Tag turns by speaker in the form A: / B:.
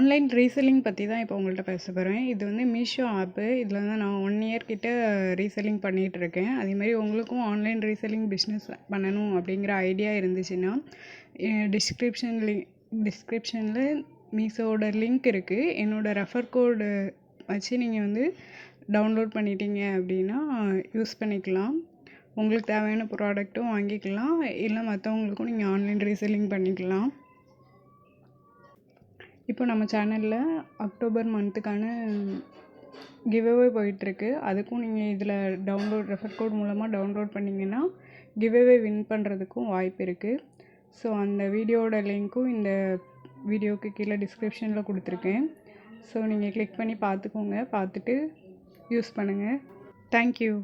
A: Online reselling பற்றி தான் இப்போ உங்கள்கிட்ட பேச போகிறேன். இது வந்து மீஷோ ஆப்பு. இதில் வந்து நான் 1 இயர் கிட்ட ரீசெல்லிங் பண்ணிகிட்ருக்கேன். அதேமாதிரி உங்களுக்கும் ஆன்லைன் ரீசெல்லிங் பிஸ்னஸ் பண்ணணும் அப்படிங்கிற ஐடியா இருந்துச்சுன்னா டிஸ்கிரிப்ஷனில் மீஷோவோட லிங்க் இருக்குது. என்னோடய ரெஃபர் கோடு வச்சு நீங்கள் வந்து டவுன்லோட் பண்ணிட்டீங்க அப்படின்னா யூஸ் பண்ணிக்கலாம். உங்களுக்கு தேவையான ப்ராடக்ட்டும் வாங்கிக்கலாம், இல்லை மற்றவங்களுக்கும் நீங்கள் ஆன்லைன் ரீசெல்லிங் பண்ணிக்கலாம். இப்போ நம்ம சேனலில் அக்டோபர் மந்த்துக்கான கிவ்அவே போயிட்டுருக்கு. அதுக்கும் நீங்கள் இதில் ரெஃபர் கோட் மூலமாக டவுன்லோட் பண்ணிங்கன்னா கிவ்அவே வின் பண்ணுறதுக்கும் வாய்ப்பு இருக்குது. ஸோ அந்த வீடியோவோட லிங்க்கும் இந்த வீடியோவுக்கு கீழே டிஸ்கிரிப்ஷனில் கொடுத்துருக்கேன். ஸோ நீங்கள் கிளிக் பண்ணி பார்த்துக்கோங்க, பார்த்துட்டு யூஸ் பண்ணுங்கள். தேங்க்யூ.